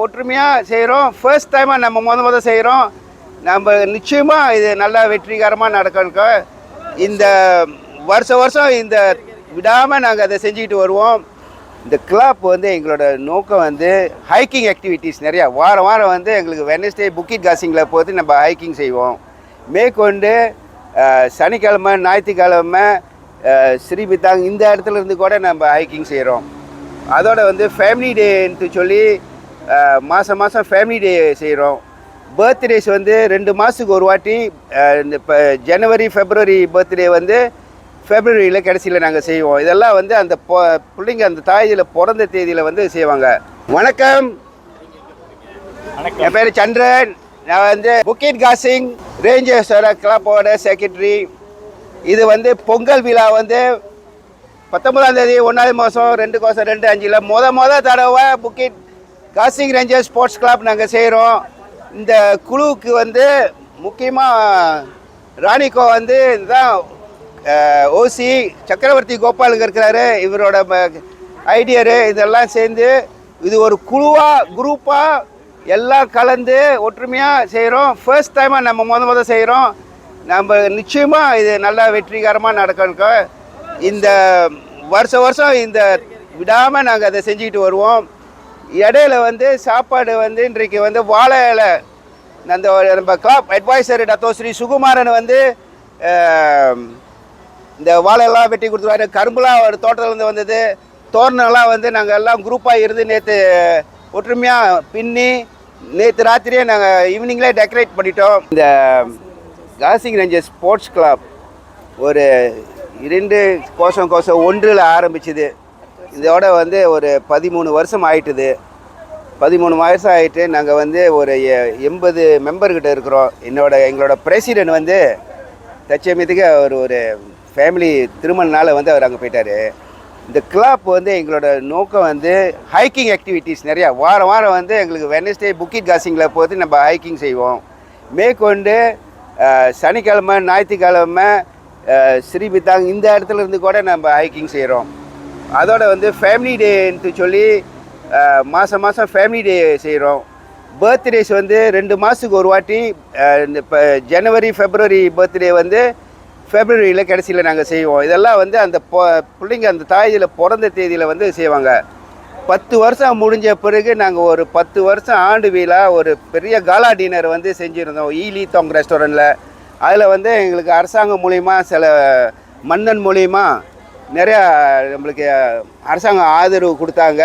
ஒற்றுமையாக செய்கிறோம். ஃபர்ஸ்ட் டைமாக நம்ம முத செய்கிறோம். நம்ம நிச்சயமாக இது நல்லா வெற்றிகரமாக நடக்க இந்த வருஷம் இந்த விடாமல் நாங்கள் அதை செஞ்சுக்கிட்டு வருவோம். இந்த கிளப் வந்து எங்களோட நோக்கம் வந்து ஹைக்கிங் ஆக்டிவிட்டீஸ் நிறையா வாரம் வந்து எங்களுக்கு வெனஸ்டே புக்கிட் காசிங்கில் போது நம்ம ஹைக்கிங் செய்வோம். மேற்கொண்டு சனிக்கிழமை ஞாயிற்றுக்கிழமை ஸ்ரீபித்தாங் இந்த இடத்துல இருந்து கூட நம்ம ஹைக்கிங் செய்கிறோம். அதோட வந்து ஃபேமிலி டேன்னு சொல்லி மாதம் ஃபேமிலி டே செய்கிறோம். பர்த்டேஸ் வந்து 2 மாதத்துக்கு ஒரு வாட்டி, இப்போ ஜனவரி ஃபெப்ரவரி பர்த்டே வந்து ஃபெப்ரவரியில் கடைசியில் நாங்கள் செய்வோம். இதெல்லாம் வந்து அந்த பிள்ளைங்க அந்த தாயில் பிறந்த தேதியில் வந்து செய்வாங்க. வணக்கம், என் பேர் சந்திரன். நான் வந்து புக்கிட் காசிங் ரேஞ்சர்ஸோட கிளப்போட செக்ரட்டரி. இது வந்து பொங்கல் விழா வந்து 19ஆம் தேதி 1ஆவது மாதம் 2/2/2005 முத தடவை புக்கிட் காசிங் ரேஞ்சர் ஸ்போர்ட்ஸ் கிளப் நாங்கள் செய்கிறோம். இந்த குழுவுக்கு வந்து முக்கியமாக ராணிகோ வந்து இதுதான் ஓசி சக்கரவர்த்தி கோபாலுங்க இருக்கிறாரு. இவரோட ஐடியரு இதெல்லாம் சேர்ந்து இது ஒரு குரூப்பாக எல்லாம் கலந்து ஒற்றுமையாக செய்கிறோம். ஃபர்ஸ்ட் டைமாக நம்ம முத செய்கிறோம். நம்ம நிச்சயமாக இது நல்லா வெற்றிகரமாக நடக்க இந்த வருஷம் இந்த விடாமல் நாங்கள் அதை செஞ்சுக்கிட்டு வருவோம். இடையில வந்து சாப்பாடு வந்து இன்றைக்கு வந்து வாழை இலை, அந்த நம்ம கிளப் அட்வைசர் டத்தோஸ்ரீ சுகுமாரன் வந்து இந்த வாழையெல்லாம் வெட்டி கொடுத்துருவாரு. கரும்புலாம் ஒரு தோட்டத்துலேருந்து வந்தது. தோரணெல்லாம் வந்து நாங்கள் எல்லாம் குரூப்பாக இருந்து நேற்று ஒற்றுமையாக பின்னி நேற்று ராத்திரியே நாங்கள் ஈவினிங்லேயே டெக்கரேட் பண்ணிட்டோம். இந்த காசிங் ரேஞ்சர் ஸ்போர்ட்ஸ் கிளப் ஒரு 2001 ஆரம்பிச்சுது. இதோட வந்து ஒரு 13 வருஷம் ஆயிட்டுது. 13 வருஷம் ஆகிட்டு நாங்கள் வந்து ஒரு 80 மெம்பர்கிட்ட இருக்கிறோம். எங்களோட பிரசிடென்ட் வந்து தச்சமயத்துக்கு அவர் ஒரு ஃபேமிலி திருமணனால வந்து அவர் அங்கே போயிட்டார். இந்த கிளப் வந்து எங்களோட நோக்கம் வந்து ஹைக்கிங் ஆக்டிவிட்டீஸ் நிறையா வாரம் வந்து எங்களுக்கு வெனஸ்டே புக்கிட் காசிங்கில் போது நம்ம ஹைக்கிங் செய்வோம். மேற்கொண்டு சனிக்கிழமை ஞாயிற்றுக்கிழமை ஸ்ரீபித்தாங் இந்த இடத்துல இருந்து கூட நம்ம ஹைக்கிங் செய்கிறோம். அதோட வந்து ஃபேமிலி டேன்னு சொல்லி மாதம் ஃபேமிலி டே செய்கிறோம். பர்த்டேஸ் வந்து 2 மாதத்துக்கு ஒரு வாட்டி, இப்போ ஜனவரி ஃபெப்ரவரி பர்த்டே வந்து ஃபெப்ரவரியில் கடைசியில் நாங்கள் செய்வோம். இதெல்லாம் வந்து அந்த பிள்ளைங்க அந்த தாயில் பிறந்த தேதியில் வந்து செய்வாங்க. 10 வருஷம் முடிஞ்ச பிறகு நாங்கள் ஒரு 10 வருஷம் ஆண்டு விழா ஒரு பெரிய காலா டின்னர் வந்து செஞ்சுருந்தோம் ஈலி தாங் ரெஸ்டாரண்ட்டில். அதில் வந்து எங்களுக்கு அரசாங்கம் மூலிமா சில மன்னன் மூலிமா நிறையா நம்மளுக்கு அரசாங்கம் ஆதரவு கொடுத்தாங்க.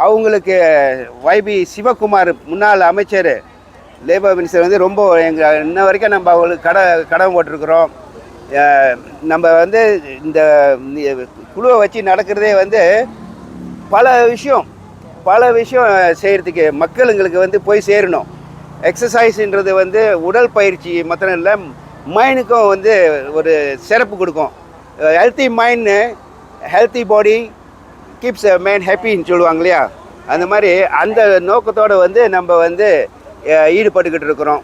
அவங்களுக்கு YB சிவகுமார் முன்னாள் அமைச்சர் லேபர் மினிஸ்டர் வந்து ரொம்ப எங்கள் இன்ன வரைக்கும் நம்ம அவங்களுக்கு கடன் போட்டிருக்கிறோம். நம்ம வந்து இந்த குழுவை வச்சு நடக்கிறதே வந்து பல விஷயம் செய்கிறதுக்கு மக்களுங்களுக்கு வந்து போய் சேரணும். எக்ஸசைஸுன்றது வந்து உடல் பயிற்சி மாத்திரம் இல்லை, மைண்டுக்கும் வந்து ஒரு சிறப்பு கொடுக்கும். Healthy mind healthy body keeps a man ஹாப்பின்னு சொல்லுவாங்க இல்லையா, அந்த மாதிரி அந்த நோக்கத்தோடு வந்து நம்ம வந்து ஈடுபட்டுக்கிட்டு இருக்கிறோம்.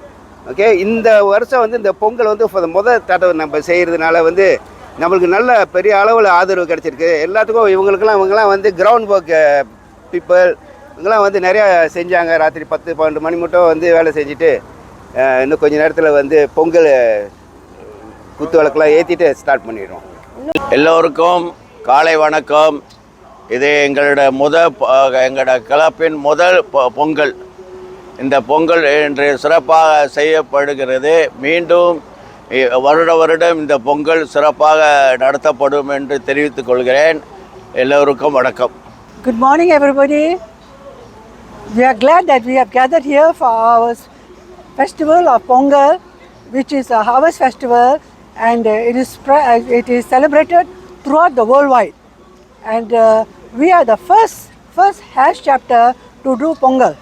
ஓகே, இந்த வருஷம் வந்து இந்த பொங்கல் வந்து முதல் தடவை நம்ம செய்கிறதுனால வந்து நம்மளுக்கு நல்ல பெரிய அளவில் ஆதரவு கிடச்சிருக்கு. எல்லாத்துக்கும் இவங்கெல்லாம் வந்து கிரவுண்ட் ஒர்க் பீப்புள் இவங்கெல்லாம் வந்து நிறையா செஞ்சாங்க. ராத்திரி 10-12 மணி மட்டும் வந்து வேலை செஞ்சுட்டு இன்னும் கொஞ்சம் நேரத்தில் வந்து பொங்கல் குத்து விளக்கெல்லாம் ஏற்றிட்டு ஸ்டார்ட் பண்ணிடுவோம். எல்லோருக்கும் காலை வணக்கம். இது எங்களோட கிளப்பின் முதல் பொங்கல். இந்த பொங்கல் இன்று சிறப்பாக செய்யப்படுகிறது. மீண்டும் வருடம் இந்த பொங்கல் சிறப்பாக நடத்தப்படும் என்று தெரிவித்துக் கொள்கிறேன். எல்லோருக்கும் வணக்கம். Good morning everybody. We are glad that we have gathered here for our festival of Pongal, which is a harvest festival, and it is celebrated throughout the worldwide. And we are the first hash chapter to do Pongal.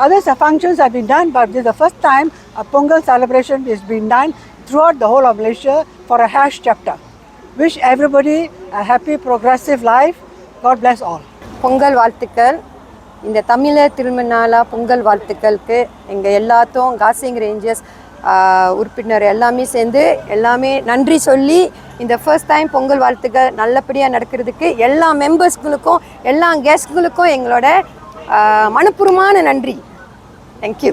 Other functions have been done, but this is the first time a Pongal celebration is being done throughout the whole of Malaysia for a hash chapter. Wish everybody a happy progressive life. God bless all. Pongal வாழ்த்துக்கள். இந்த தமிழர் திருமண பொங்கல் வாழ்த்துக்களுக்கு எங்கள் எல்லாத்தும் causing Rangers உறுப்பினர் எல்லாமே சேர்ந்து எல்லாமே நன்றி சொல்லி இந்த ஃபர்ஸ்ட் டைம் பொங்கல் வாழ்த்துக்கள் நல்லபடியாக நடக்கிறதுக்கு எல்லா மெம்பர்ஸ்களுக்கும் எல்லா கெஸ்ட்களுக்கும் எங்களோட மனப்பூர்வமான நன்றி. தேங்க்யூ.